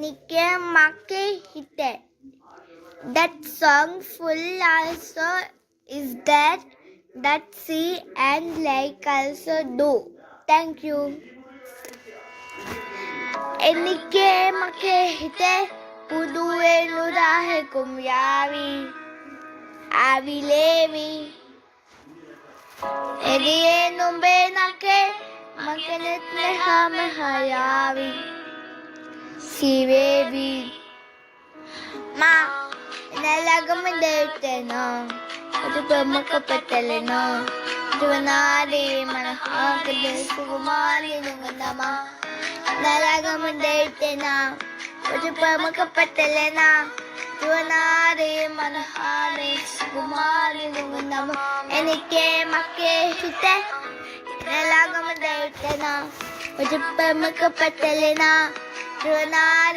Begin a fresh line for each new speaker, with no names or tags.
എനിക്ക് മക്കെ hit. That song full also is that see and like also do. Thank you. എനിക്ക് മക്കെ hit പുതുവേനുരാഹെ കുമ്യാവി ആവിലേവി എരിയെ നുമ്പേ നക്കെ മക്കനത്തെ ഹമഹയാവി സിവേവി മാ നലഗമണ്ടേറ്റനോ ഒരു ബമ്മക്കപ്പെട്ടലനോ ജുവനാരി മനഹാകദേ സുകുമാരി നുങ്ങനമ നലഗമണ്ടേറ്റന ഒരു ബമ്മക്കപ്പെട്ടലന ജുവനാരി മനഹാരി സുകുമാരി നുങ്ങനമ എനിക്ക് മക്കെ ഹിത്തെ നലഗമണ്ടേറ്റന ഒരു ബമ്മക്കപ്പെട്ടലന ജുവനാരി